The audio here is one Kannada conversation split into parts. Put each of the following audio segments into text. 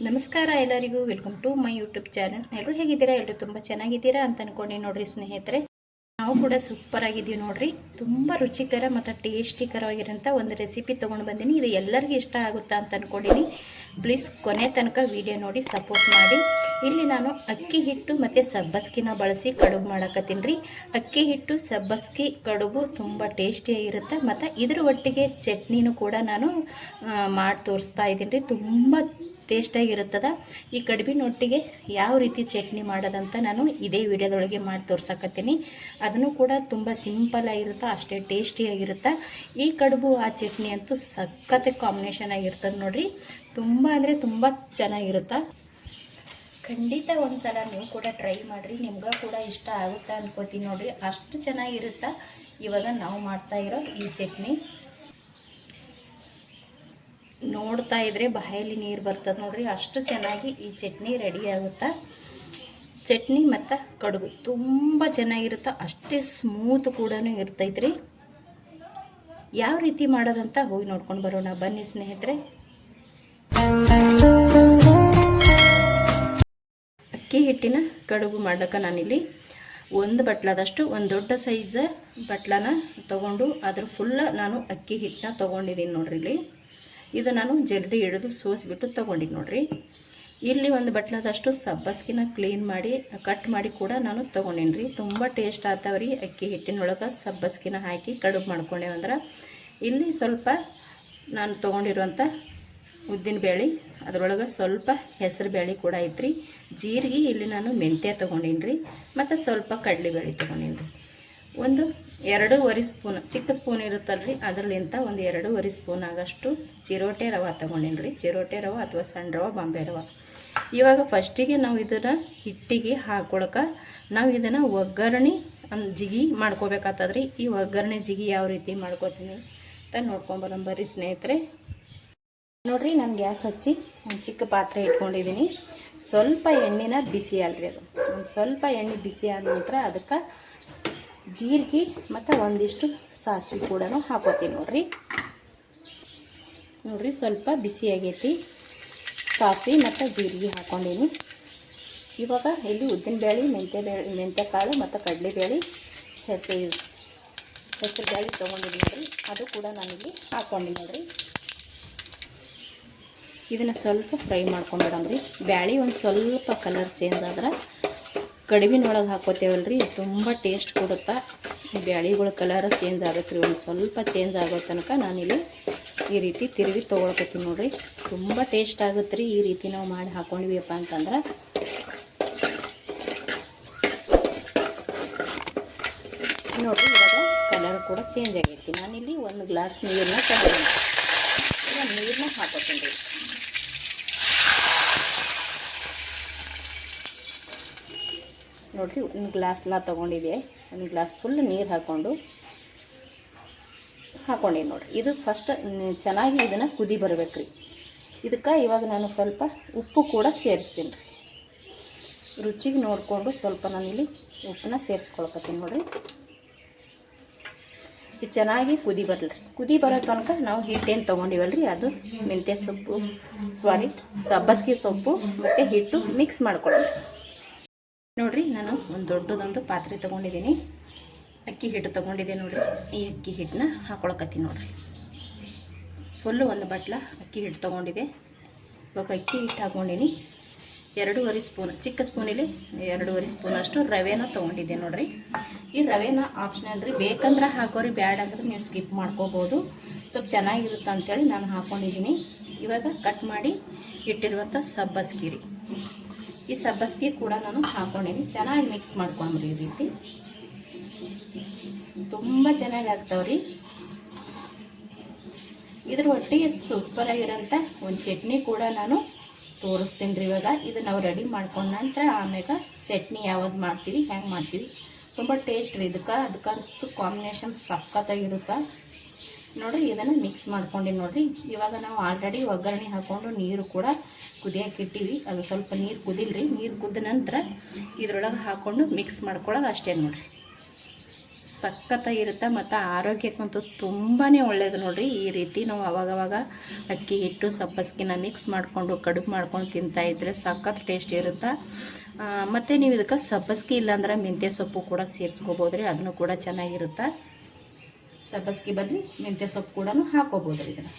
ನಮಸ್ಕಾರ ಎಲ್ಲರಿಗೂ welcome to my YouTube channel. ಎಲ್ಲರೂ ಹೇಗಿದ್ದೀರಾ? ಎಲ್ಲರೂ ತುಂಬ ಚೆನ್ನಾಗಿದ್ದೀರಾ ಅಂತ ಅನ್ಕೊಂಡು ನೋಡ್ರಿ ಸ್ನೇಹಿತರೆ, ನಾವು ಕೂಡ ಸೂಪರ್ ಆಗಿದ್ದೀವಿ ನೋಡ್ರಿ. ತುಂಬ ರುಚಿಕರ ಮತ್ತು ಟೇಸ್ಟಿಕರವಾಗಿರೋಂಥ ಒಂದು ರೆಸಿಪಿ ತೊಗೊಂಡು ಬಂದೀನಿ. ಇದು ಎಲ್ಲರಿಗೂ ಇಷ್ಟ ಆಗುತ್ತಾ ಅಂತ ಅಂದ್ಕೊಂಡಿನಿ. ಪ್ಲೀಸ್ ಕೊನೆ ತನಕ ವಿಡಿಯೋ ನೋಡಿ ಸಪೋರ್ಟ್ ಮಾಡಿ. ಇಲ್ಲಿ ನಾನು ಅಕ್ಕಿ ಹಿಟ್ಟು ಮತ್ತು ಸಬ್ಬಸ್ಗಿನ ಬಳಸಿ ಕಡುಬು ಮಾಡಕತ್ತೀನಿ ರೀ. ಅಕ್ಕಿ ಹಿಟ್ಟು ಸಬ್ಬಸ್ಗಿ ಕಡುಬು ತುಂಬ ಟೇಸ್ಟಿಯಾಗಿರುತ್ತೆ. ಮತ್ತು ಇದ್ರ ಒಟ್ಟಿಗೆ ಚಟ್ನಿನೂ ಕೂಡ ನಾನು ಮಾಡಿ ತೋರಿಸ್ತಾ ಇದ್ದೀನಿ ರೀ. ತುಂಬ ಟೇಸ್ಟಾಗಿರುತ್ತದೆ. ಈ ಕಡುಬಿನೊಟ್ಟಿಗೆ ಯಾವ ರೀತಿ ಚಟ್ನಿ ಮಾಡೋದಂತ ನಾನು ಇದೇ ವಿಡಿಯೋದೊಳಗೆ ಮಾಡಿ ತೋರ್ಸಕತ್ತೀನಿ. ಅದನ್ನು ಕೂಡ ತುಂಬ ಸಿಂಪಲ್ ಆಗಿರುತ್ತೆ, ಅಷ್ಟೇ ಟೇಸ್ಟಿಯಾಗಿರುತ್ತೆ. ಈ ಕಡುಬು ಆ ಚಟ್ನಿ ಅಂತೂ ಸಖತ್ ಕಾಂಬಿನೇಷನ್ ಆಗಿರ್ತದೆ ನೋಡಿರಿ. ತುಂಬ ಅಂದರೆ ತುಂಬ ಚೆನ್ನಾಗಿರುತ್ತೆ. ಖಂಡಿತ ಒಂದು ಸಲ ನೀವು ಕೂಡ ಟ್ರೈ ಮಾಡಿರಿ, ನಿಮ್ಗೆ ಕೂಡ ಇಷ್ಟ ಆಗುತ್ತೆ ಅನ್ಕೋತೀನಿ ನೋಡಿರಿ. ಅಷ್ಟು ಚೆನ್ನಾಗಿರುತ್ತೆ ಇವಾಗ ನಾವು ಮಾಡ್ತಾ ಇರೋ ಈ ಚಟ್ನಿ. ನೋಡ್ತಾ ಇದ್ರೆ ಬಾಯಲ್ಲಿ ನೀರು ಬರ್ತದೆ ನೋಡ್ರಿ, ಅಷ್ಟು ಚೆನ್ನಾಗಿ ಈ ಚಟ್ನಿ ರೆಡಿ ಆಗುತ್ತೆ. ಚಟ್ನಿ ಮತ್ತು ಕಡುಬು ತುಂಬ ಚೆನ್ನಾಗಿರುತ್ತೆ, ಅಷ್ಟೇ ಸ್ಮೂತ್ ಕೂಡ ಇರ್ತೈತ್ರಿ. ಯಾವ ರೀತಿ ಮಾಡೋದಂತ ಹೋಗಿ ನೋಡ್ಕೊಂಡು ಬರೋಣ ಬನ್ನಿ ಸ್ನೇಹಿತರೆ. ಅಕ್ಕಿ ಹಿಟ್ಟಿನ ಕಡುಬು ಮಾಡೋಕೆ ನಾನಿಲ್ಲಿ ಒಂದು ಬಟ್ಲದಷ್ಟು ಒಂದು ದೊಡ್ಡ ಸೈಜ್ ಬಟ್ಲನ ತೊಗೊಂಡು ಅದ್ರ ಫುಲ್ಲ ನಾನು ಅಕ್ಕಿ ಹಿಟ್ಟನ್ನ ತೊಗೊಂಡಿದ್ದೀನಿ ನೋಡ್ರಿ. ಇಲ್ಲಿ ಇದು ನಾನು ಜಲ್ದಿ ಹಿಡಿದು ಸೋಸಿಬಿಟ್ಟು ತೊಗೊಂಡಿನಿ ನೋಡ್ರಿ. ಇಲ್ಲಿ ಒಂದು ಬಟ್ಲದಷ್ಟು ಸಬ್ಬಸ್ಗಿನ ಕ್ಲೀನ್ ಮಾಡಿ ಕಟ್ ಮಾಡಿ ಕೂಡ ನಾನು ತೊಗೊಂಡಿನಿ ರೀ. ತುಂಬ ಟೇಸ್ಟ್ ಆಗ್ತಾವ್ರಿ ಅಕ್ಕಿ ಹಿಟ್ಟಿನೊಳಗೆ ಸಬ್ಬಸ್ಗಿನ ಹಾಕಿ ಕಡುಬು ಮಾಡ್ಕೊಂಡೇವಂದ್ರೆ. ಇಲ್ಲಿ ಸ್ವಲ್ಪ ನಾನು ತೊಗೊಂಡಿರುವಂಥ ಉದ್ದಿನ ಬೇಳೆ, ಅದರೊಳಗೆ ಸ್ವಲ್ಪ ಹೆಸರು ಬೇಳೆ ಕೂಡ ಐತ್ರಿ. ಜೀರಿಗೆ ಇಲ್ಲಿ ನಾನು ಮೆಂತ್ಯ ತೊಗೊಂಡಿನಿ ರೀ. ಮತ್ತು ಸ್ವಲ್ಪ ಕಡಲೆಬೇಳೆ ತೊಗೊಂಡಿನಿ ರೀ. ಒಂದು 2.5 ಸ್ಪೂನ್ ಚಿಕ್ಕ ಸ್ಪೂನ್ ಇರುತ್ತಲ್ರಿ, ಅದರಲ್ಲಿಂತ ಒಂದು 2.5 ಸ್ಪೂನ್ ಆಗಷ್ಟು ಚಿರೋಟೆ ರವೆ ತೊಗೊಂಡಿನಿ ರೀ. ಚಿರೋಟೆ ರವೆ ಅಥವಾ ಸಣ್ಣ ರವೆ, ಬಾಂಬೆ ರವೆ. ಇವಾಗ ಫಸ್ಟಿಗೆ ನಾವು ಇದನ್ನು ಹಿಟ್ಟಿಗೆ ಹಾಕೊಳಕ್ಕೆ ನಾವು ಇದನ್ನು ಒಗ್ಗರಣೆ ಜಿಗಿ ಮಾಡ್ಕೋಬೇಕಾಗ್ತದ್ರಿ. ಈ ಒಗ್ಗರಣೆ ಜಿಗಿ ಯಾವ ರೀತಿ ಮಾಡ್ಕೋತೀನಿ ಅಂತ ನೋಡ್ಕೊಂಬರಂಬರ್ರಿ ಸ್ನೇಹಿತರೆ. ನೋಡಿರಿ, ನಾನು ಗ್ಯಾಸ್ ಹಚ್ಚಿ ಒಂದು ಚಿಕ್ಕ ಪಾತ್ರೆ ಇಟ್ಕೊಂಡಿದ್ದೀನಿ. ಸ್ವಲ್ಪ ಎಣ್ಣೆನ ಬಿಸಿ ಅಲ್ರಿ, ಅದು ಒಂದು ಸ್ವಲ್ಪ ಎಣ್ಣೆ ಬಿಸಿ ಆದ ನಂತರ ಅದಕ್ಕೆ ಜೀರಿಗೆ ಮತ್ತು ಒಂದಿಷ್ಟು ಸಾಸಿವೆ ಕೂಡ ಹಾಕೋತೀನಿ ನೋಡ್ರಿ. ನೋಡಿರಿ, ಸ್ವಲ್ಪ ಬಿಸಿ ಆಗೈತಿ. ಸಾಸಿವೆ ಮತ್ತು ಜೀರಿಗೆ ಹಾಕ್ಕೊಂಡೀನಿ. ಇವಾಗ ಇಲ್ಲಿ ಉದ್ದಿನ ಬೇಳೆ, ಮೆಂತ್ಯ ಕಾಳು ಮತ್ತು ಕಡಲೆಬೇಳೆ, ಹೆಸರು ಬೇಳೆ ತೊಗೊಂಡಿದ್ದೀನಿ ನೋಡಿರಿ. ಅದು ಕೂಡ ನಾನಿಲ್ಲಿ ಹಾಕ್ಕೊಂಡಿನಿ ನೋಡಿರಿ. ಇದನ್ನು ಸ್ವಲ್ಪ ಫ್ರೈ ಮಾಡ್ಕೊಂಬಿಡಮ್ರಿ. ಬ್ಯಾಳೆ ಒಂದು ಸ್ವಲ್ಪ ಕಲರ್ ಚೇಂಜ್ ಆದ್ರೆ ಕಡುಬಿನೊಳಗೆ ಹಾಕೋತೇವಲ್ರಿ, ತುಂಬ ಟೇಸ್ಟ್ ಕೊಡುತ್ತಾ. ಬ್ಯಾಳಿಗಳ ಕಲರ್ ಚೇಂಜ್ ಆಗುತ್ತೆ ರೀ. ಒಂದು ಸ್ವಲ್ಪ ಚೇಂಜ್ ಆಗೋ ತನಕ ನಾನಿಲ್ಲಿ ಈ ರೀತಿ ತಿರುಗಿ ತೊಗೊಳ್ಕೊತೀನಿ ನೋಡಿರಿ. ತುಂಬ ಟೇಸ್ಟ್ ಆಗುತ್ತೆ ರೀ ಈ ರೀತಿ ನಾವು ಮಾಡಿ ಹಾಕ್ಕೊಂಡಿವಪ್ಪ ಅಂತಂದ್ರೆ. ನೋಡಿರಿ, ಇವಾಗ ಕಲರ್ ಕೂಡ ಚೇಂಜ್ ಆಗೈತಿ. ನಾನಿಲ್ಲಿ ಒಂದು ಗ್ಲಾಸ್ ನೀರನ್ನ ತಗೊಂಡು ನೀರನ್ನ ಹಾಕೋತೀನಿ ರೀ. ನೋಡಿರಿ, ಒಂದು ಗ್ಲಾಸ್ನ ತೊಗೊಂಡಿದ್ದೆ, ಒಂದು ಗ್ಲಾಸ್ ಫುಲ್ ನೀರು ಹಾಕ್ಕೊಂಡಿನಿ ನೋಡಿರಿ. ಇದು ಫಸ್ಟ್ ಚೆನ್ನಾಗಿ ಇದನ್ನು ಕುದಿ ಬರಬೇಕು ರೀ. ಇದಕ್ಕೆ ಇವಾಗ ನಾನು ಸ್ವಲ್ಪ ಉಪ್ಪು ಕೂಡ ಸೇರಿಸ್ತೀನಿ ರೀ. ರುಚಿಗೆ ನೋಡಿಕೊಂಡು ಸ್ವಲ್ಪ ನಾನಿಲ್ಲಿ ಉಪ್ಪನ್ನ ಸೇರಿಸ್ಕೊಳ್ಕತ್ತೀನಿ ನೋಡಿರಿ. ಇದು ಚೆನ್ನಾಗಿ ಕುದಿ ಬರಲಿ. ಕುದಿ ಬರೋ ತನಕ ನಾವು ಹಿಟ್ಟೇನು ತೊಗೊಂಡಿವಲ್ರಿ, ಅದು ಮೆಂತ್ಯ ಸೊಪ್ಪು ಸಬ್ಬಸ್ಗೆ ಸೊಪ್ಪು ಮತ್ತು ಹಿಟ್ಟು ಮಿಕ್ಸ್ ಮಾಡ್ಕೊಳ್ಳೋಣ ನೋಡಿರಿ. ನಾನು ಒಂದು ದೊಡ್ಡದೊಂದು ಪಾತ್ರೆ ತೊಗೊಂಡಿದ್ದೀನಿ, ಅಕ್ಕಿ ಹಿಟ್ಟು ತೊಗೊಂಡಿದ್ದೆ ನೋಡಿರಿ. ಈ ಅಕ್ಕಿ ಹಿಟ್ಟನ್ನ ಹಾಕ್ಕೊಳಕತ್ತೀನಿ ನೋಡಿರಿ. ಫುಲ್ಲು ಒಂದು ಬಟ್ಲ ಅಕ್ಕಿ ಹಿಟ್ಟು ತೊಗೊಂಡಿದ್ದೆ. ಇವಾಗ ಅಕ್ಕಿ ಹಿಟ್ಟು ಹಾಕ್ಕೊಂಡಿನಿ. 2.5 ಸ್ಪೂನ್ ಚಿಕ್ಕ ಸ್ಪೂನಲ್ಲಿ 2.5 ಸ್ಪೂನಷ್ಟು ರವೆನ ತೊಗೊಂಡಿದ್ದೆ ನೋಡಿರಿ. ಈ ರವೆನ ಆಪ್ಷನಲ್ ರೀ, ಬೇಕಂದ್ರೆ ಹಾಕೋರಿ, ಬ್ಯಾಡ್ ಅಂದ್ರೆ ನೀವು ಸ್ಕಿಪ್ ಮಾಡ್ಕೋಬೋದು. ಸ್ವಲ್ಪ ಚೆನ್ನಾಗಿರುತ್ತೆ ಅಂಥೇಳಿ ನಾನು ಹಾಕ್ಕೊಂಡಿದ್ದೀನಿ. ಇವಾಗ ಕಟ್ ಮಾಡಿ ಇಟ್ಟಿರುವಂಥ ಸಬ್ಬಸ್ಗಿ ರೀ. ಈ ಸಬ್ಬಸ್ಗೆ ಕೂಡ ನಾನು ಹಾಕ್ಕೊಂಡಿನಿ. ಚೆನ್ನಾಗಿ ಮಿಕ್ಸ್ ಮಾಡ್ಕೊಂಡ್ರಿ. ಈ ರೀತಿ ತುಂಬ ಚೆನ್ನಾಗಿ ಆಗ್ತಾವ್ರಿ. ಇದ್ರ ಒಟ್ಟಿಗೆ ಸೂಪರಾಗಿರೋಂಥ ಒಂದು ಚಟ್ನಿ ಕೂಡ ನಾನು ತೋರಿಸ್ತೀನಿ ರೀ. ಇವಾಗ ಇದು ನಾವು ರೆಡಿ ಮಾಡ್ಕೊಂಡ ನಂತರ ಆಮ್ಯಾಗ ಚಟ್ನಿ ಯಾವ್ದು ಮಾಡ್ತೀವಿ, ಹೆಂಗೆ ಮಾಡ್ತೀವಿ, ತುಂಬ ಟೇಸ್ಟ್ ರೀ. ಅದಕ್ಕಂತೂ ಕಾಂಬಿನೇಷನ್ ಸಖತ್ತಾಗಿರುತ್ತೆ ನೋಡಿರಿ. ಇದನ್ನು ಮಿಕ್ಸ್ ಮಾಡ್ಕೊಂಡಿನಿ ನೋಡಿರಿ. ಇವಾಗ ನಾವು ಆಲ್ರೆಡಿ ಒಗ್ಗರಣೆ ಹಾಕ್ಕೊಂಡು ನೀರು ಕೂಡ ಕುದಿಯೋಕೆ ಇಟ್ಟಿವಿ. ಅದು ಸ್ವಲ್ಪ ನೀರು ಕುದಿಲ್ರಿ. ನೀರು ಕುದ್ದ ನಂತರ ಇದ್ರೊಳಗೆ ಹಾಕ್ಕೊಂಡು ಮಿಕ್ಸ್ ಮಾಡ್ಕೊಳ್ಳೋದು ಅಷ್ಟೇ ನೋಡಿರಿ. ಸಖತ್ತಾಗಿರುತ್ತೆ ಮತ್ತು ಆರೋಗ್ಯಕ್ಕಂತೂ ತುಂಬಾ ಒಳ್ಳೆಯದು ನೋಡಿರಿ. ಈ ರೀತಿ ನಾವು ಅವಾಗವಾಗ ಅಕ್ಕಿ ಹಿಟ್ಟು ಸಬ್ಬಸ್ಗಿನ ಮಿಕ್ಸ್ ಮಾಡಿಕೊಂಡು ಕಡುಬು ಮಾಡ್ಕೊಂಡು ತಿಂತಾಯಿದ್ರೆ ಸಖತ್ ಟೇಸ್ಟ್ ಇರುತ್ತೆ. ಮತ್ತು ನೀವು ಇದಕ್ಕೆ ಸಬ್ಬಸ್ಗಿ ಇಲ್ಲಾಂದ್ರೆ ಮೆಂತ್ಯ ಸೊಪ್ಪು ಕೂಡ ಸೇರಿಸ್ಕೋಬೋದು ರೀ, ಅದನ್ನು ಕೂಡ ಚೆನ್ನಾಗಿರುತ್ತೆ. ಸಬ್ಬಸ್ಗಿ ಬದಲು ಮೆಂತ್ಯ ಸೊಪ್ಪು ಕೂಡ ಹಾಕೋಬೋದು ರೀ ಇದನ್ನು.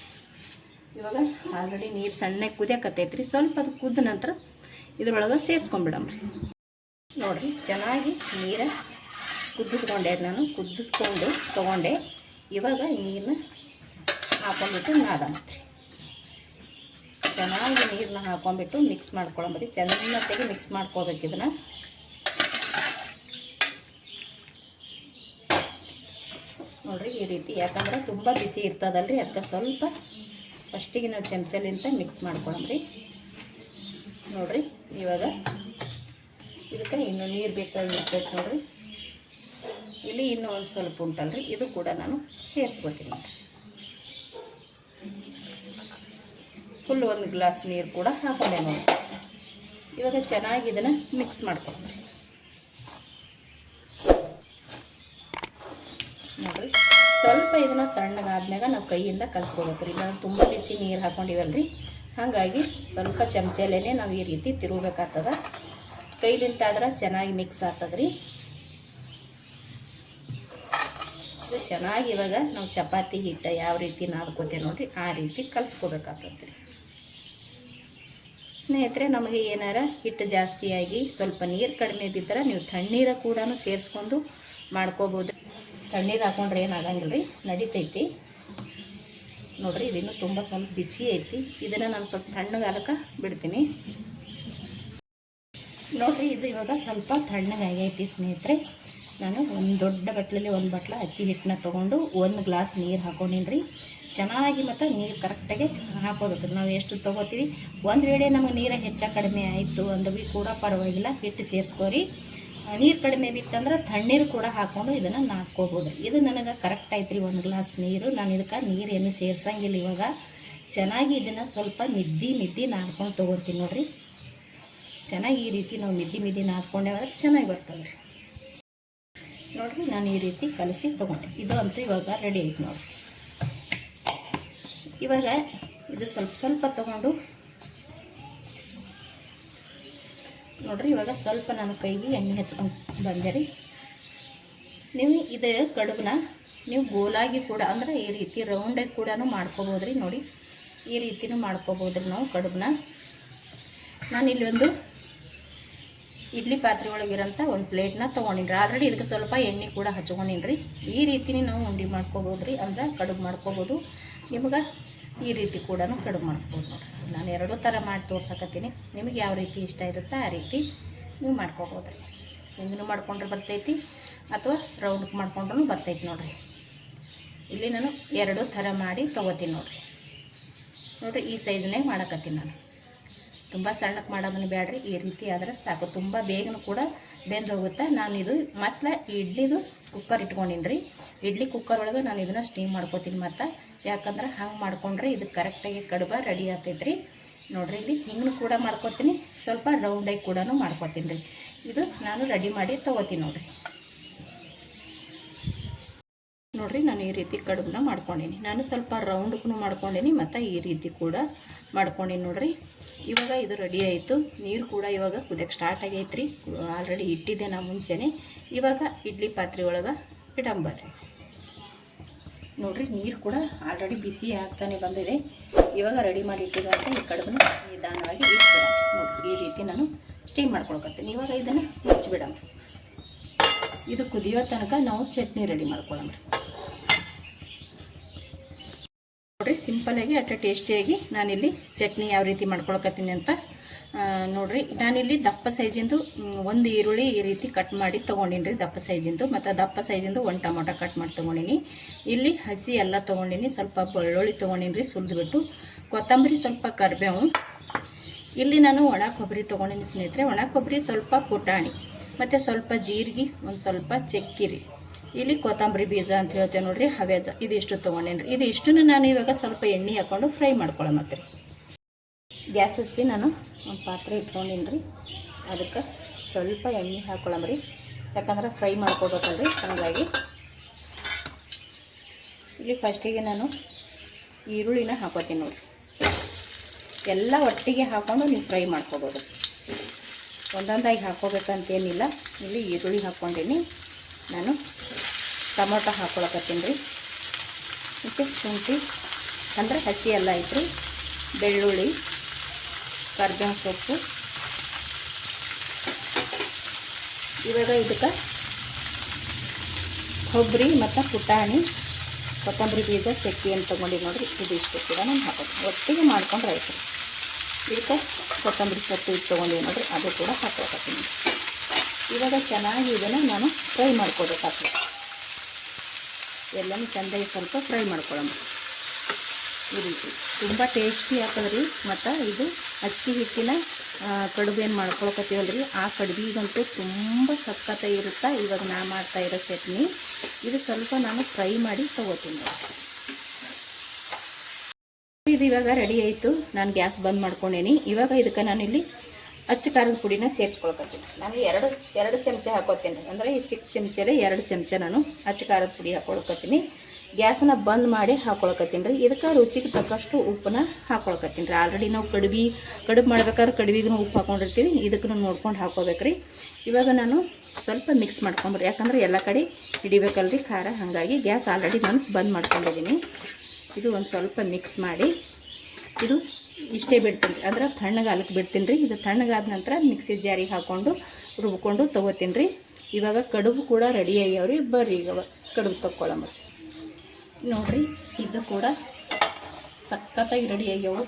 ಇವಾಗ ಆಲ್ರೆಡಿ ನೀರು ಸಣ್ಣಗೆ ಕುದಿಯಕತ್ತೈತ್ರಿ. ಸ್ವಲ್ಪ ಅದು ಕುದ್ದ ನಂತರ ಇದ್ರೊಳಗೆ ಸೇರಿಸ್ಕೊಂಡ್ಬಿಡಮ್ರಿ. ನೋಡಿರಿ ಚೆನ್ನಾಗಿ ನೀರು ಕುದಿಸ್ಕೊಂಡೆ, ನಾನು ಕುದಿಸ್ಕೊಂಡು ತೊಗೊಂಡೆ. ಇವಾಗ ನೀರನ್ನ ಹಾಕೊಂಡ್ಬಿಟ್ಟು ನಾದಮತ್ರಿ. ಚೆನ್ನಾಗಿ ನೀರನ್ನ ಹಾಕೊಂಡ್ಬಿಟ್ಟು ಮಿಕ್ಸ್ ಮಾಡ್ಕೊಳಂಬ್ರಿ. ಚೆನ್ನಾಗಿ ಮಿಕ್ಸ್ ಮಾಡ್ಕೋಬೇಕು ಇದನ್ನು. ನೋಡಿರಿ ಈ ರೀತಿ, ಯಾಕಂದ್ರೆ ತುಂಬ ಬಿಸಿ ಇರ್ತದಲ್ರಿ, ಅದಕ್ಕೆ ಸ್ವಲ್ಪ ಫಸ್ಟಿಗೆ ನಾವು ಚಮಚಲಿಂದ ಮಿಕ್ಸ್ ಮಾಡ್ಕೊಳಂಬ್ರಿ. ನೋಡಿರಿ ಇವಾಗ ಇದಕ್ಕೆ ಇನ್ನೂ ನೀರು ಬೇಕಾಗಿರ್ತೈತೆ ನೋಡಿರಿ. ಇಲ್ಲಿ ಇನ್ನೂ ಒಂದು ಸ್ವಲ್ಪ ಉಂಟಲ್ರಿ, ಇದು ಕೂಡ ನಾನು ಸೇರಿಸ್ಕೊತೀನಿ. ಫುಲ್ 1 ಗ್ಲಾಸ್ ನೀರು ಕೂಡ ಹಾಕೊಂಡೆ ನೋಡಿ. ಇವಾಗ ಚೆನ್ನಾಗಿ ಇದನ್ನು ಮಿಕ್ಸ್ ಮಾಡ್ಕೊಳ್ರಿ. ನೋಡಿರಿ ಸ್ವಲ್ಪ ಇದನ್ನು ತಣ್ಣಗಾದ್ಮ್ಯಾಗ ನಾವು ಕೈಯಿಂದ ಕಲಿಸ್ಕೋಬೇಕು ರೀ. ನಾವು ತುಂಬ ಬಿಸಿ ನೀರು ಹಾಕೊಂಡಿವಲ್ರಿ, ಹಾಗಾಗಿ ಸ್ವಲ್ಪ ಚಮಚಲ್ಲೇ ನಾವು ಈ ರೀತಿ ತಿರುಗಬೇಕಾಗ್ತದೆ. ಕೈಲಿಂತಾದ್ರೆ ಚೆನ್ನಾಗಿ ಮಿಕ್ಸ್ ಆಗ್ತದ್ರಿ. ಇದು ಚೆನ್ನಾಗಿ ಇವಾಗ ನಾವು ಚಪಾತಿ ಹಿಟ್ಟು ಯಾವ ರೀತಿ ನಾದ್ಕೋತೇವೆ ನೋಡಿರಿ, ಆ ರೀತಿ ಕಲಿಸ್ಕೋಬೇಕಾಗ್ತದೆ ರೀ. ಸ್ನೇಹಿತರೆ, ನಮಗೆ ಏನಾರ ಹಿಟ್ಟು ಜಾಸ್ತಿಯಾಗಿ ಸ್ವಲ್ಪ ನೀರು ಕಡಿಮೆ ಬಿದ್ದರೆ ನೀವು ತಣ್ಣೀರು ಕೂಡ ಸೇರಿಸ್ಕೊಂಡು ಮಾಡ್ಕೋಬೋದು. ತಣ್ಣೀರು ಹಾಕೊಂಡ್ರೆ ಏನಾಗಂಗಿಲ್ಲ ರೀ, ನಡಿತೈತಿ. ನೋಡಿರಿ ಇದಿನ್ನೂ ತುಂಬ ಸ್ವಲ್ಪ ಬಿಸಿ ಐತಿ. ಇದನ್ನು ನಾನು ಸ್ವಲ್ಪ ತಣ್ಣಗಾಲಕ್ಕೆ ಬಿಡ್ತೀನಿ. ನೋಡಿರಿ ಇದು ಇವಾಗ ಸ್ವಲ್ಪ ತಣ್ಣಗಾಗೈತಿ ಸ್ನೇಹಿತರೆ. ನಾನು ಒಂದು ದೊಡ್ಡ ಬಟ್ಲಲ್ಲಿ 1 ಬಟ್ಲ ಅಕ್ಕಿ ಹಿಟ್ಟನ್ನ ತೊಗೊಂಡು 1 ಗ್ಲಾಸ್ ನೀರು ಹಾಕೊಂಡಿನಿ ರೀ. ಚೆನ್ನಾಗಿ ಮತ್ತು ನೀರು ಕರೆಕ್ಟಾಗಿ ಹಾಕೋಬೇಕು. ನಾವು ಎಷ್ಟು ತೊಗೋತೀವಿ, ಒಂದು ವೇಳೆ ನಮಗೆ ನೀರು ಹೆಚ್ಚ ಕಡಿಮೆ ಆಯಿತು ಅಂದ್ರೆ ಕೂಡ ಪರವಾಗಿಲ್ಲ, ಹಿಟ್ಟು ಸೇರಿಸ್ಕೋರಿ. ನೀರು ಕಡಿಮೆ ಬಿತ್ತಂದ್ರೆ ತಣ್ಣೀರು ಕೂಡ ಹಾಕ್ಕೊಂಡು ಇದನ್ನು ನಾದ್ಕೋಬೋದು. ಇದು ನನಗೆ ಕರೆಕ್ಟ್ ಆಯ್ತು ರೀ 1 ಗ್ಲಾಸ್ ನೀರು. ನಾನು ಇದಕ್ಕೆ ನೀರು ಏನು ಸೇರ್ಸಂಗಿಲ್ಲ. ಇವಾಗ ಚೆನ್ನಾಗಿ ಇದನ್ನು ಸ್ವಲ್ಪ ಮಿದ್ದಿ ನಾದ್ಕೊಂಡು ತೊಗೊತೀನಿ ನೋಡಿರಿ. ಚೆನ್ನಾಗಿ ಈ ರೀತಿ ನಾವು ಮಿದ್ದಿ ನಾದ್ಕೊಂಡೇವಾಗ ಚೆನ್ನಾಗಿ ಬರ್ತದೆ ರೀ. ನೋಡಿರಿ ನಾನು ಈ ರೀತಿ ಕಲಸಿ ತೊಗೊಂಡೆ. ಇದು ಅಂತೂ ಇವಾಗ ರೆಡಿ ಆಯ್ತು ನೋಡಿರಿ. ಇವಾಗ ಇದು ಸ್ವಲ್ಪ ತೊಗೊಂಡು ನೋಡಿರಿ, ಇವಾಗ ಸ್ವಲ್ಪ ನಾನು ಕೈಗೆ ಎಣ್ಣೆ ಹಚ್ಕೊಂಡು ಬಂದೆ ರೀ. ನೀವು ಇದು ಕಡುಬನ್ನ ನೀವು ಗೋಲಾಗಿ ಕೂಡ ಅಂದ್ರೆ ಈ ರೀತಿ ರೌಂಡಾಗಿ ಕೂಡ ಮಾಡ್ಕೋಬೋದು ರೀ. ನೋಡಿ ಈ ರೀತಿನೂ ಮಾಡ್ಕೋಬೋದು ರೀ ನಾವು ಕಡುಬನ್ನ. ನಾನಿಲ್ಲಿ ಒಂದು ಇಡ್ಲಿ ಪಾತ್ರೆ ಒಳಗಿರೋಂಥ ಒಂದು ಪ್ಲೇಟ್ನ ತೊಗೊಂಡಿನಿ ರೀ. ಆಲ್ರೆಡಿ ಇದಕ್ಕೆ ಸ್ವಲ್ಪ ಎಣ್ಣೆ ಕೂಡ ಹಚ್ಕೊಂಡಿನಿ ರೀ. ಈ ರೀತಿನೇ ನಾವು ಉಂಡೆ ಮಾಡ್ಕೋಬೋದು ರೀ, ಅಂದ್ರೆ ಕಡುಬು ಮಾಡ್ಕೋಬೋದು. ನಿಮಗೆ ಈ ರೀತಿ ಕೂಡ ಕಡುಬು ಮಾಡ್ಕೋಬೋದು ನೋಡಿರಿ. ನಾನು 2 ಥರ ಮಾಡಿ ತೋರ್ಸಕತ್ತೀನಿ. ನಿಮಗೆ ಯಾವ ರೀತಿ ಇಷ್ಟ ಇರುತ್ತೆ ಆ ರೀತಿ ನೀವು ಮಾಡ್ಕೋಬೋದು ರೀ. ಹಿಂಗೂ ಮಾಡ್ಕೊಂಡ್ರೆ ಬರ್ತೈತಿ, ಅಥವಾ ರೌಂಡ್ಗೆ ಮಾಡ್ಕೊಂಡ್ರೂ ಬರ್ತೈತಿ ನೋಡಿರಿ. ಇಲ್ಲಿ ನಾನು 2 ಥರ ಮಾಡಿ ತೊಗೋತೀನಿ ನೋಡಿರಿ. ನೋಡಿರಿ ಈ ಸೈಜ್ನಾಗ ಮಾಡಕತ್ತೀನಿ ನಾನು. ತುಂಬ ಸಣ್ಣಕ್ಕೆ ಮಾಡೋದನ್ನು ಬೇಡ್ರಿ, ಈ ರೀತಿ ಆದರೆ ಸಾಕು. ತುಂಬ ಬೇಗನೂ ಕೂಡ ಬೆಂದು ಹೋಗುತ್ತೆ. ನಾನು ಇದು ಮತ್ತು ಇಡ್ಲಿದು ಕುಕ್ಕರ್ ಇಟ್ಕೊಂಡಿನಿ ರೀ. ಇಡ್ಲಿ ಕುಕ್ಕರ್ ಒಳಗೆ ನಾನು ಇದನ್ನು ಸ್ಟೀಮ್ ಮಾಡ್ಕೋತೀನಿ. ಮತ್ತು ಯಾಕಂದ್ರೆ ಹಂಗೆ ಮಾಡ್ಕೊಂಡ್ರೆ ಇದು ಕರೆಕ್ಟಾಗಿ ಕಡುಬ ರೆಡಿ ಆಗ್ತೈತೆ ರೀ. ನೋಡಿರಿ ಇಲ್ಲಿ ಹಿಂಗೂ ಕೂಡ ಮಾಡ್ಕೋತೀನಿ, ಸ್ವಲ್ಪ ರೌಂಡಾಗಿ ಕೂಡ ಮಾಡ್ಕೋತೀನಿ ರೀ. ಇದು ನಾನು ರೆಡಿ ಮಾಡಿ ತೊಗೋತೀನಿ ನೋಡಿರಿ. ನೋಡಿರಿ ನಾನು ಈ ರೀತಿ ಕಡುಬನ್ನ ಮಾಡ್ಕೊಂಡೀನಿ. ನಾನು ಸ್ವಲ್ಪ ರೌಂಡ್ಗೂ ಮಾಡ್ಕೊಂಡೀನಿ ಮತ್ತು ಈ ರೀತಿ ಕೂಡ ಮಾಡ್ಕೊಂಡೀನಿ ನೋಡಿರಿ. ಇವಾಗ ಇದು ರೆಡಿ ಆಯಿತು. ನೀರು ಕೂಡ ಇವಾಗ ಕುದಿಯೋಕ್ಕೆ ಸ್ಟಾರ್ಟ್ ಆಗೈತೆ ರೀ. ಆಲ್ರೆಡಿ ಇಟ್ಟಿದ್ದೆ ನಾ ಮುಂಚೆನೇ. ಇವಾಗ ಇಡ್ಲಿ ಪಾತ್ರೆ ಒಳಗೆ ಇಡಂಬರ್ರಿ. ನೋಡಿರಿ ನೀರು ಕೂಡ ಆಲ್ರೆಡಿ ಬಿಸಿ ಆಗ್ತಾನೆ ಬಂದಿದೆ. ಇವಾಗ ರೆಡಿ ಮಾಡಿ ಇಟ್ಟಿರುವಂಥ ಈ ಕಡುಬನ್ನ ನಿಧಾನವಾಗಿ ಇಟ್ಬಿಡ. ನೋಡಿರಿ ಈ ರೀತಿ ನಾನು ಸ್ಟೀಮ್ ಮಾಡ್ಕೊಳಕತ್ತೀನಿ. ಇವಾಗ ಇದನ್ನು ಮುಚ್ಚಿಬಿಡಮ್ಮ. ಇದು ಕುದಿಯೋ ತನಕ ನಾವು ಚಟ್ನಿ ರೆಡಿ ಮಾಡ್ಕೊಳ್ಳೋಣ. ನೋಡಿರಿ ಸಿಂಪಲ್ಲಾಗಿ ಅಟ್ಟ ಟೇಸ್ಟಿಯಾಗಿ ನಾನಿಲ್ಲಿ ಚಟ್ನಿ ಯಾವ ರೀತಿ ಮಾಡ್ಕೊಳಕತ್ತೀನಿ ಅಂತ ನೋಡಿರಿ. ನಾನಿಲ್ಲಿ ದಪ್ಪ ಸೈಜಿಂದು 1 ಈರುಳ್ಳಿ ಈ ರೀತಿ ಕಟ್ ಮಾಡಿ ತೊಗೊಂಡಿನಿ ರೀ, ದಪ್ಪ ಸೈಜಿಂದು. ಮತ್ತು ದಪ್ಪ ಸೈಜಿಂದು 1 ಟೊಮೊಟೊ ಕಟ್ ಮಾಡಿ ತೊಗೊಂಡಿನಿ. ಇಲ್ಲಿ ಹಸಿ ಎಲ್ಲ ತೊಗೊಂಡಿನಿ. ಸ್ವಲ್ಪ ಬೆಳ್ಳುಳ್ಳಿ ತೊಗೊಂಡಿನಿ ರೀ ಸುಲಿದ್ಬಿಟ್ಟು. ಕೊತ್ತಂಬರಿ, ಸ್ವಲ್ಪ ಕರಿಬೇವು. ಇಲ್ಲಿ ನಾನು ಒಣ ಕೊಬ್ಬರಿ ತೊಗೊಂಡಿನಿ ಸ್ನೇಹಿತರೆ. ಒಣ ಕೊಬ್ಬರಿ, ಸ್ವಲ್ಪ ಪುಟಾಣಿ, ಮತ್ತು ಸ್ವಲ್ಪ ಜೀರಿಗೆ, ಒಂದು ಸ್ವಲ್ಪ ಚಕ್ಕಿ ರೀ. ಇಲ್ಲಿ ಕೊತ್ತಂಬರಿ ಬೀಜ ಅಂತ ಹೇಳ್ತೇವೆ ನೋಡಿರಿ, ಹವೇಜ. ಇದಿಷ್ಟು ತೊಗೊಂಡೇನಿ ರೀ. ಇದಿಷ್ಟನ್ನು ನಾನು ಇವಾಗ ಸ್ವಲ್ಪ ಎಣ್ಣೆ ಹಾಕ್ಕೊಂಡು ಫ್ರೈ ಮಾಡ್ಕೊಳ್ಳೋಮತ್ತೆ ರೀ. ಗ್ಯಾಸ್ ಹಚ್ಚಿ ನಾನು ಒಂದು ಪಾತ್ರೆ ಇಟ್ಕೊಂಡಿನಿ ರೀ. ಅದಕ್ಕೆ ಸ್ವಲ್ಪ ಎಣ್ಣೆ ಹಾಕ್ಕೊಳ್ಳಂಬ್ರಿ, ಯಾಕಂದ್ರೆ ಫ್ರೈ ಮಾಡ್ಕೋಬೇಕಲ್ರಿ. ಹಾಗಾಗಿ ಇಲ್ಲಿ ಫಸ್ಟಿಗೆ ನಾನು ಈರುಳ್ಳಿನ ಹಾಕೋತೀನಿ ನೋಡಿ. ಎಲ್ಲ ಒಟ್ಟಿಗೆ ಹಾಕ್ಕೊಂಡು ನೀವು ಫ್ರೈ ಮಾಡ್ಕೋಬೋದು, ಒಂದೊಂದಾಗಿ ಹಾಕ್ಕೋಬೇಕಂತೇನಿಲ್ಲ. ಇಲ್ಲಿ ಈರುಳ್ಳಿ ಹಾಕ್ಕೊಂಡೀನಿ, ನಾನು ಟೊಮೊಟೊ ಹಾಕ್ಕೊಳಕತ್ತೀನಿ ರೀ. ಮತ್ತು ಶುಂಠಿ ಅಂದರೆ ಹಸಿ ಎಲ್ಲ ಐತ್ರಿ, ಬೆಳ್ಳುಳ್ಳಿ, ಕರ್ಬೇವಿನ ಸೊಪ್ಪು. ಇವಾಗ ಇದಕ್ಕೆ ಕೊಬ್ಬರಿ ಮತ್ತು ಪುಟಾಣಿ, ಕೊತ್ತಂಬರಿ ಬೀಜ, ಚಕ್ಕೆ ಅಂತ ತೊಗೊಂಡು ನೋಡಿರಿ, ಇದು ಇಷ್ಟು ಕೂಡ ನಾನು ಹಾಕೋದು. ಒಟ್ಟಿಗೆ ಮಾಡ್ಕೊಂಡ್ರೆ ಆಯ್ತು ರೀ. ಇದಕ್ಕೆ ಕೊತ್ತಂಬರಿ ಸೊಪ್ಪು ಇದು ತೊಗೊಂಡಿವಿ ನೋಡಿರಿ, ಅದು ಕೂಡ ಹಾಕ್ಕೊಳ್ತೀನಿ. ಇವಾಗ ಚೆನ್ನಾಗಿ ಇದನ್ನು ನಾನು ಫ್ರೈ ಮಾಡ್ಕೋಬೇಕಾಗ್ತದೆ. ಎಲ್ಲನೂ ಚೆಂದಾಗಿ ಸ್ವಲ್ಪ ಫ್ರೈ ಮಾಡ್ಕೊಳ್ಳೋಣ ಈ ರೀತಿ. ತುಂಬ ಟೇಸ್ಟಿ ಆಗ್ತದೆ ರೀ. ಮತ್ತು ಇದು ಅಕ್ಕಿ ಹಿಟ್ಟಿನ ಕಡುಬು ಏನು ಮಾಡ್ಕೊಳಕತ್ತೀವಲ್ಲ ರೀ, ಆ ಕಡುಬಿಗಂತೂ ತುಂಬ ಸಖತ್ತಾಗಿರುತ್ತೆ. ಇವಾಗ ನಾ ಮಾಡ್ತಾಯಿರೋ ಚಟ್ನಿ ಇದು ಸ್ವಲ್ಪ ನಾನು ಫ್ರೈ ಮಾಡಿ ತೊಗೋತೀನಿ. ಇದು ಇವಾಗ ರೆಡಿ ಆಯಿತು. ನಾನು ಗ್ಯಾಸ್ ಬಂದ್ ಮಾಡ್ಕೊಂಡೇನಿ. ಇವಾಗ ಇದಕ್ಕೆ ನಾನು ಇಲ್ಲಿ ಅಚ್ಚ ಖಾರದ ಪುಡಿನ ಸೇರಿಸ್ಕೊಳ್ಕತ್ತೀನಿ. ನಾನು ಎರಡು ಚಮಚ ಹಾಕೋತೀನಿ, ಅಂದರೆ ಈ ಚಿಕ್ಕ ಚಮಚಲ್ಲೇ 2 ಚಮಚ ನಾನು ಅಚ್ಚ ಖಾರದ ಪುಡಿ ಹಾಕ್ಕೊಳ್ಕತ್ತೀನಿ. ಗ್ಯಾಸನ್ನ ಬಂದ್ ಮಾಡಿ ಹಾಕ್ಕೊಳ್ಕತ್ತೀನಿ ರೀ. ಇದಕ್ಕೆ ರುಚಿಗೆ ತಕ್ಕಷ್ಟು ಉಪ್ಪನ್ನ ಹಾಕ್ಕೊಳ್ಕತ್ತೀನಿ ರೀ. ಆಲ್ರೆಡಿ ನಾವು ಕಡುಬು ಮಾಡ್ಬೇಕಾದ್ರೆ ಕಡುಬಿಗೂ ಉಪ್ಪು ಹಾಕ್ಕೊಂಡಿರ್ತೀವಿ, ಇದಕ್ಕೂ ನೋಡ್ಕೊಂಡು ಹಾಕ್ಕೋಬೇಕ್ರಿ. ಇವಾಗ ನಾನು ಸ್ವಲ್ಪ ಮಿಕ್ಸ್ ಮಾಡ್ಕೊಂಬರ್ರಿ, ಯಾಕಂದರೆ ಎಲ್ಲ ಕಡೆ ಹಿಡಿಬೇಕಲ್ರಿ ಖಾರ, ಹಾಗಾಗಿ ಗ್ಯಾಸ್ ಆಲ್ರೆಡಿ ನಾನು ಬಂದ್ ಮಾಡ್ಕೊಂಡಿದ್ದೀನಿ. ಇದು ಒಂದು ಸ್ವಲ್ಪ ಮಿಕ್ಸ್ ಮಾಡಿ ಇದು ಇಷ್ಟೇ ಬಿಡ್ತೀನಿ ರೀ, ಅಂದ್ರೆ ತಣ್ಣಗಾಲಕ್ಕೆ ಬಿಡ್ತೀನಿ ರೀ. ಇದು ತಣ್ಣಗಾದ ನಂತರ ಮಿಕ್ಸಿ ಜಾರಿಗೆ ಹಾಕ್ಕೊಂಡು ರುಬ್ಕೊಂಡು ತೊಗೋತೀನಿ ರೀ. ಇವಾಗ ಕಡುಬು ಕೂಡ ರೆಡಿ ಆಗ್ಯಾವ್ರಿ. ಬರ್ರಿ ಈಗ ಕಡುಬು ತೊಗೊಳ್ಳೋಣ ನೋಡಿರಿ. ಇದು ಕೂಡ ಸಖತ್ತಾಗಿ ರೆಡಿ ಆಗ್ಯಾವು.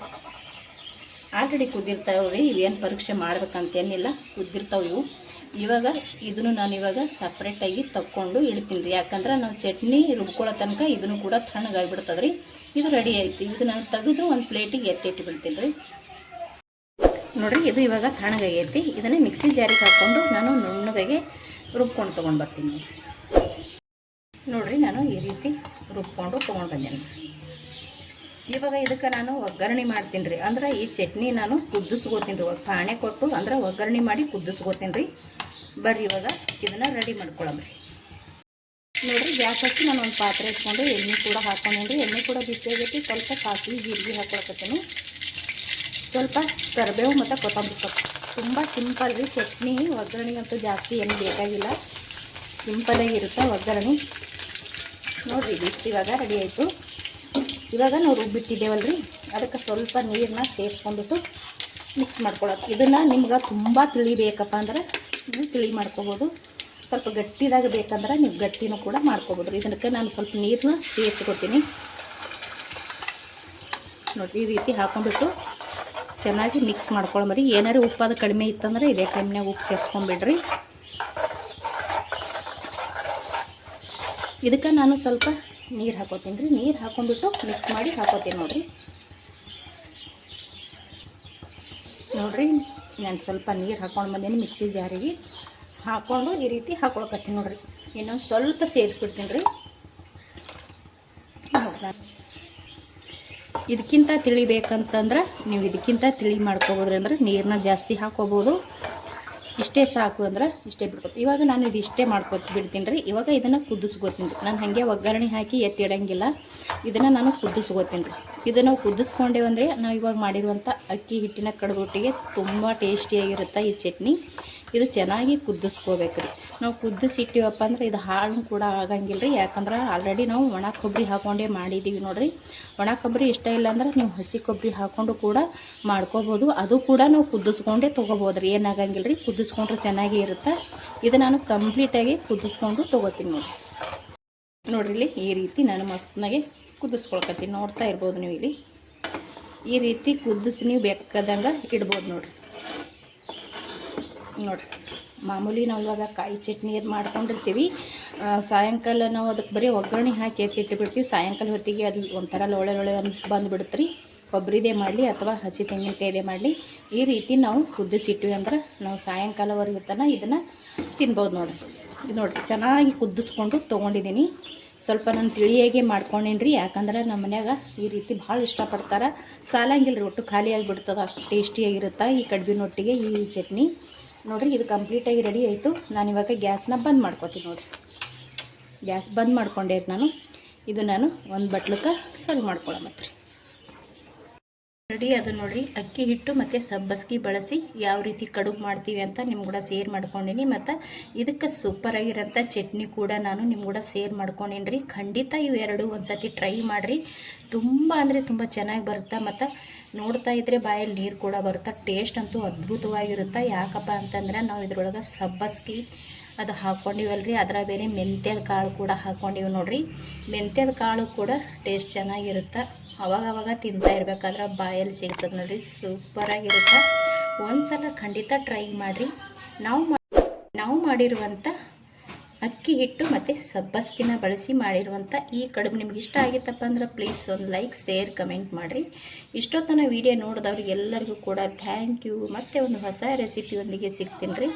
ಆಲ್ರೆಡಿ ಕುದ್ದಿರ್ತಾವೆ ರೀ, ಇವೇನು ಪರೀಕ್ಷೆ ಮಾಡ್ಬೇಕಂತೇನಿಲ್ಲ, ಕುದ್ದಿರ್ತಾವೆ ಇವು. ಇವಾಗ ಇದನ್ನು ನಾನು ಇವಾಗ ಸಪ್ರೇಟಾಗಿ ತಕ್ಕೊಂಡು ಇಡ್ತೀನಿ ರೀ. ಯಾಕಂದ್ರೆ ನಾವು ಚಟ್ನಿ ರುಬ್ಕೊಳ್ಳೋ ತನಕ ಇದನ್ನು ಕೂಡ ತಣ್ಣಗಾಗಿಬಿಡ್ತದೆ ರೀ. ಇದು ರೆಡಿ ಆಯ್ತು. ಇದು ನಾನು ತೆಗೆದು ಒಂದು ಪ್ಲೇಟಿಗೆ ಎತ್ತಿಟ್ಟು ಬಿಡ್ತೀನಿ ರೀ. ನೋಡಿರಿ, ಇದು ಇವಾಗ ತಣ್ಣಗಾಗೈತಿ. ಇದನ್ನು ಮಿಕ್ಸಿ ಜಾರಿಗೆ ಹಾಕ್ಕೊಂಡು ನಾನು ನುಣ್ಣಗೆ ರುಬ್ಕೊಂಡು ತೊಗೊಂಡು ಬರ್ತೀನಿ ನೋಡಿರಿ. ನಾನು ಈ ರೀತಿ ರುಬ್ಕೊಂಡು ತೊಗೊಂಡು ಬಂದೇನೆ. ಇವಾಗ ಇದಕ್ಕೆ ನಾನು ಒಗ್ಗರಣೆ ಮಾಡ್ತೀನಿ ರೀ. ಅಂದ್ರೆ ಈ ಚಟ್ನಿ ನಾನು ಕುದಿಸ್ಕೋತೀನಿ ರೀ. ಪಾಣೆ ಕೊಟ್ಟು ಅಂದ್ರೆ ಒಗ್ಗರಣೆ ಮಾಡಿ ಕುದಿಸ್ಕೋತೀನಿ ರೀ. ಬರ್ರಿ ಇವಾಗ ಇದನ್ನು ರೆಡಿ ಮಾಡ್ಕೊಳ್ಳೋಮ್ರಿ. ನೋಡಿರಿ, ಗ್ಯಾಸ್ ಹಚ್ಚಿ ನಾನು ಒಂದು ಪಾತ್ರೆ ಇಟ್ಕೊಂಡು ಎಣ್ಣೆ ಕೂಡ ಹಾಕ್ಕೊಂಡ್ರಿ. ಎಣ್ಣೆ ಕೂಡ ಬಿಸಿ ಆಗೈತಿ. ಸ್ವಲ್ಪ ಸಾಸಿವೆ ಜೀರಿಗೆ ಹಾಕ್ಕೊಳಕತ್ತೀನಿ, ಸ್ವಲ್ಪ ಕರಿಬೇವು ಮತ್ತು ಕೊತ್ತಂಬರಿ ಸೊಪ್ಪು. ತುಂಬ ಸಿಂಪಲ್ ರೀ ಚಟ್ನಿ. ಒಗ್ಗರಣೆಗಂತೂ ಜಾಸ್ತಿ ಏನು ಬೇಕಾಗಿಲ್ಲ, ಸಿಂಪಲಾಗಿರುತ್ತೆ ಒಗ್ಗರಣೆ. ನೋಡಿರಿ, ಇದಿಷ್ಟು ಇವಾಗ ರೆಡಿ ಆಯಿತು. ಇವಾಗ ನಾವು ರುಬ್ಬಿಟ್ಟಿದ್ದೇವಲ್ಲ ರೀ, ಅದಕ್ಕೆ ಸ್ವಲ್ಪ ನೀರನ್ನ ಸೇರಿಸ್ಕೊಂಡ್ಬಿಟ್ಟು ಮಿಕ್ಸ್ ಮಾಡ್ಕೊಳ್ಳೋದು. ಇದನ್ನು ನಿಮ್ಗೆ ತುಂಬ ತಿಳಿ ಬೇಕಪ್ಪ ಅಂದ್ರೆ ನೀವು ತಿಳಿ ಮಾಡ್ಕೋಬೋದು, ಸ್ವಲ್ಪ ಗಟ್ಟಿದಾಗ ಬೇಕಂದ್ರೆ ನೀವು ಗಟ್ಟಿನೂ ಕೂಡ ಮಾಡ್ಕೋಬೋದು. ಇದಕ್ಕೆ ನಾನು ಸ್ವಲ್ಪ ನೀರನ್ನ ಸೇರಿಸ್ಕೊತೀನಿ ನೋಡಿ. ಈ ರೀತಿ ಹಾಕೊಂಡ್ಬಿಟ್ಟು ಚೆನ್ನಾಗಿ ಮಿಕ್ಸ್ ಮಾಡ್ಕೊಳಮ್ರಿ. ಏನಾರು ಉಪ್ಪಾದ ಕಡಿಮೆ ಇತ್ತಂದ್ರೆ ಇದೇ ಟೈಮ್ನಾಗ ಉಪ್ಪು ಸೇರಿಸ್ಕೊಂಡ್ಬಿಡ್ರಿ. ಇದಕ್ಕೆ ನಾನು ಸ್ವಲ್ಪ ನೀರು ಹಾಕೋತೀನಿ ರೀ. ನೀರು ಹಾಕೊಂಡ್ಬಿಟ್ಟು ಮಿಕ್ಸ್ ಮಾಡಿ ಹಾಕೋತೀನಿ ನೋಡಿರಿ. ನಾನು ಸ್ವಲ್ಪ ನೀರು ಹಾಕ್ಕೊಂಡು ಬಂದೀನಿ. ಮಿಕ್ಸಿ ಜಾರಿಗೆ ಹಾಕ್ಕೊಂಡು ಈ ರೀತಿ ಹಾಕೊಳಕತ್ತೀನಿ ನೋಡಿರಿ. ಇನ್ನೊಂದು ಸ್ವಲ್ಪ ಸೇರಿಸ್ಬಿಡ್ತೀನಿ ರೀ. ಇದಕ್ಕಿಂತ ತಿಳಿಬೇಕಂತಂದ್ರೆ ನೀವು ಇದಕ್ಕಿಂತ ತಿಳಿ ಮಾಡ್ಕೋಬೋದ್ರಿ. ಅಂದ್ರೆ ನೀರನ್ನ ಜಾಸ್ತಿ ಹಾಕೋಬೋದು. ಇಷ್ಟೇ ಸಾಕು ಅಂದ್ರೆ ಇಷ್ಟೇ ಬಿಡ್ಕೊತೀನಿ. ಇವಾಗ ನಾನು ಇದು ಇಷ್ಟೇ ಬಿಡ್ತೀನಿ ರೀ. ಇವಾಗ ಇದನ್ನು ಕುದಿಸ್ಕೋತೀನಿ ರೀ. ನಾನು ಹಾಗೆ ಒಗ್ಗರಣೆ ಹಾಕಿ ಎತ್ತಿಡಂಗಿಲ್ಲ, ಇದನ್ನು ನಾನು ಕುದಿಸ್ಕೋತೀನಿ ರೀ. ಇದನ್ನು ಕುದಿಸ್ಕೊಂಡೇವಂದರೆ ನಾವು ಇವಾಗ ಮಾಡಿರುವಂಥ ಅಕ್ಕಿ ಹಿಟ್ಟಿನ ಕಡುಬೊಟ್ಟಿಗೆ ತುಂಬ ಟೇಸ್ಟಿಯಾಗಿರುತ್ತೆ ಈ ಚಟ್ನಿ. ಇದು ಚೆನ್ನಾಗಿ ಕುದಿಸ್ಕೋಬೇಕು ರೀ. ನಾವು ಕುದಿಸಿಟ್ಟಿವಪ್ಪ ಅಂದ್ರೆ ಇದು ಹಾಳು ಕೂಡ ಆಗಂಗಿಲ್ಲ ರೀ. ಯಾಕಂದ್ರೆ ಆಲ್ರೆಡಿ ನಾವು ಒಣ ಕೊಬ್ಬರಿ ಹಾಕ್ಕೊಂಡೇ ಮಾಡಿದ್ದೀವಿ ನೋಡಿರಿ. ಒಣ ಕೊಬ್ಬರಿ ಇಷ್ಟ ಇಲ್ಲ ಅಂದ್ರೆ ನೀವು ಹಸಿ ಕೊಬ್ಬರಿ ಹಾಕ್ಕೊಂಡು ಕೂಡ ಮಾಡ್ಕೋಬೋದು. ಅದು ಕೂಡ ನಾವು ಕುದಿಸ್ಕೊಂಡೇ ತೊಗೋಬೋದು ರೀ, ಏನಾಗಂಗಿಲ್ಲ ರೀ. ಕುದಿಸ್ಕೊಂಡ್ರೆ ಚೆನ್ನಾಗಿ ಇರುತ್ತೆ. ಇದು ನಾನು ಕಂಪ್ಲೀಟಾಗಿ ಕುದಿಸ್ಕೊಂಡು ತೊಗೋತೀನಿ ನೋಡಿರಿ. ಇಲ್ಲಿ ಈ ರೀತಿ ನಾನು ಮಸ್ತ್ನಾಗೆ ಕುದಿಸ್ಕೊಳ್ಕತ್ತೀನಿ. ನೋಡ್ತಾ ಇರ್ಬೋದು ನೀವು. ಇಲ್ಲಿ ಈ ರೀತಿ ಕುದಿಸಿ ನೀವು ಬೇಕಾದಂಗೆ ಇಡ್ಬೋದು ನೋಡಿರಿ. ಮಾಮೂಲಿ ನಾವು ಇವಾಗ ಕಾಯಿ ಚಟ್ನಿ ಏನು ಮಾಡ್ಕೊಂಡಿರ್ತೀವಿ, ಸಾಯಂಕಾಲ ನಾವು ಅದಕ್ಕೆ ಬರೀ ಒಗ್ಗರಣೆ ಹಾಕಿ ಎತ್ತಿಟ್ಬಿಡ್ತೀವಿ. ಸಾಯಂಕಾಲ ಹೊತ್ತಿಗೆ ಅದು ಒಂಥರ ಲೊಳೆ ಅಂತ ಬಂದುಬಿಡುತ್ತೆ ರೀ. ಕೊಬ್ಬರಿದೇ ಮಾಡಲಿ ಅಥವಾ ಹಸಿ ತೆಂಗಿನಕಾಯಿದೇ ಮಾಡಲಿ, ಈ ರೀತಿ ನಾವು ಕುದಿಸಿಟ್ವಿ ಅಂದ್ರೆ ನಾವು ಸಾಯಂಕಾಲವರೆಗೆ ತನಕ ಇದನ್ನು ತಿನ್ಬೋದು ನೋಡಿರಿ. ಚೆನ್ನಾಗಿ ಕುದಿಸ್ಕೊಂಡು ತೊಗೊಂಡಿದ್ದೀನಿ. ಸ್ವಲ್ಪ ನಾನು ತಿಳಿಯಾಗೆ ಮಾಡ್ಕೊಂಡೇನಿ ರೀ. ಯಾಕಂದ್ರೆ ನಮ್ಮ ಮನ್ಯಾಗ ಈ ರೀತಿ ಭಾಳ ಇಷ್ಟಪಡ್ತಾರೆ. ಸಾಲಂಗಿಲ್ಲ ರೀ, ಒಟ್ಟು ಖಾಲಿಯಾಗಿ ಬಿಡ್ತದೆ, ಅಷ್ಟು ಟೇಸ್ಟಿಯಾಗಿರುತ್ತೆ ಈ ಕಡುಬಿನೊಟ್ಟಿಗೆ ಈ ಚಟ್ನಿ ನೋಡಿರಿ. ಇದು ಕಂಪ್ಲೀಟಾಗಿ ರೆಡಿ ಆಯಿತು. ನಾನು ಇವಾಗ ಗ್ಯಾಸ್ನ ಬಂದ್ ಮಾಡ್ಕೊತೀನಿ ನೋಡಿರಿ. ಗ್ಯಾಸ್ ಬಂದ್ ಮಾಡ್ಕೊಂಡೆ ನಾನು. ಇದು ನಾನು ಒಂದು ಬಟ್ಲಕ್ಕೆ ಸರ್ವ್ ಮಾಡ್ಕೊಳ್ಳೋಮತ್ರಿ. ರೆಡಿ ಅದು ನೋಡಿರಿ. ಅಕ್ಕಿ ಹಿಟ್ಟು ಮತ್ತು ಸಬ್ಬಸ್ಗಿ ಬಳಸಿ ಯಾವ ರೀತಿ ಕಡುಬು ಮಾಡ್ತೀವಿ ಅಂತ ನಿಮ್ಮ ಕೂಡ ಶೇರ್ ಮಾಡ್ಕೊಂಡೀನಿ. ಮತ್ತು ಇದಕ್ಕೆ ಸೂಪರಾಗಿರೋಂಥ ಚಟ್ನಿ ಕೂಡ ನಾನು ನಿಮ್ಮ ಕೂಡ ಶೇರ್ ಮಾಡ್ಕೊಂಡೀನಿ ರೀ. ಖಂಡಿತ ಇವೆರಡು ಒಂದು ಸತಿ ಟ್ರೈ ಮಾಡಿರಿ. ತುಂಬ ಅಂದರೆ ತುಂಬ ಚೆನ್ನಾಗಿ ಬರುತ್ತೆ. ಮತ್ತು ನೋಡ್ತಾ ಇದ್ದರೆ ಬಾಯಲ್ಲಿ ನೀರು ಕೂಡ ಬರುತ್ತೆ. ಟೇಸ್ಟ್ ಅಂತೂ ಅದ್ಭುತವಾಗಿರುತ್ತೆ. ಯಾಕಪ್ಪ ಅಂತಂದ್ರೆ ನಾವು ಇದ್ರೊಳಗೆ ಸಬ್ಬಸ್ಗಿ ಅದು ಹಾಕ್ಕೊಂಡಿವಲ್ರಿ, ಅದರ ಬೇರೆ ಮೆಂತ್ಯದ ಕಾಳು ಕೂಡ ಹಾಕ್ಕೊಂಡಿವಿ ನೋಡಿರಿ. ಮೆಂತ್ಯದ ಕಾಳು ಕೂಡ ಟೇಸ್ಟ್ ಚೆನ್ನಾಗಿರುತ್ತೆ. ಅವಾಗವಾಗ ತಿಂತಾ ಇರಬೇಕಾದ್ರೆ ಬಾಯಲ್ಲಿ ಸಿಗ್ತದೆ ನೋಡಿರಿ, ಸೂಪರಾಗಿರುತ್ತೆ. ಒಂದು ಸಲ ಖಂಡಿತ ಟ್ರೈ ಮಾಡಿರಿ. ನಾವು ಮಾಡಿರುವಂಥ ಅಕ್ಕಿ ಹಿಟ್ಟು ಮತ್ತು ಸಬ್ಬಸ್ಗಿನ ಬಳಸಿ ಮಾಡಿರುವಂಥ ಈ ಕಡುಬು ನಿಮ್ಗೆ ಇಷ್ಟ ಆಗಿತ್ತಪ್ಪ ಅಂದ್ರೆ ಪ್ಲೀಸ್ ಒಂದು ಲೈಕ್, ಶೇರ್, ಕಮೆಂಟ್ ಮಾಡಿರಿ. ಇಷ್ಟೊತ್ತನ ವೀಡಿಯೋ ನೋಡಿದವ್ರಿಗೆ ಎಲ್ಲರಿಗೂ ಕೂಡ ಥ್ಯಾಂಕ್ ಯು. ಮತ್ತೆ ಒಂದು ಹೊಸ ರೆಸಿಪಿಯೊಂದಿಗೆ ಸಿಗ್ತೀನಿ ರೀ.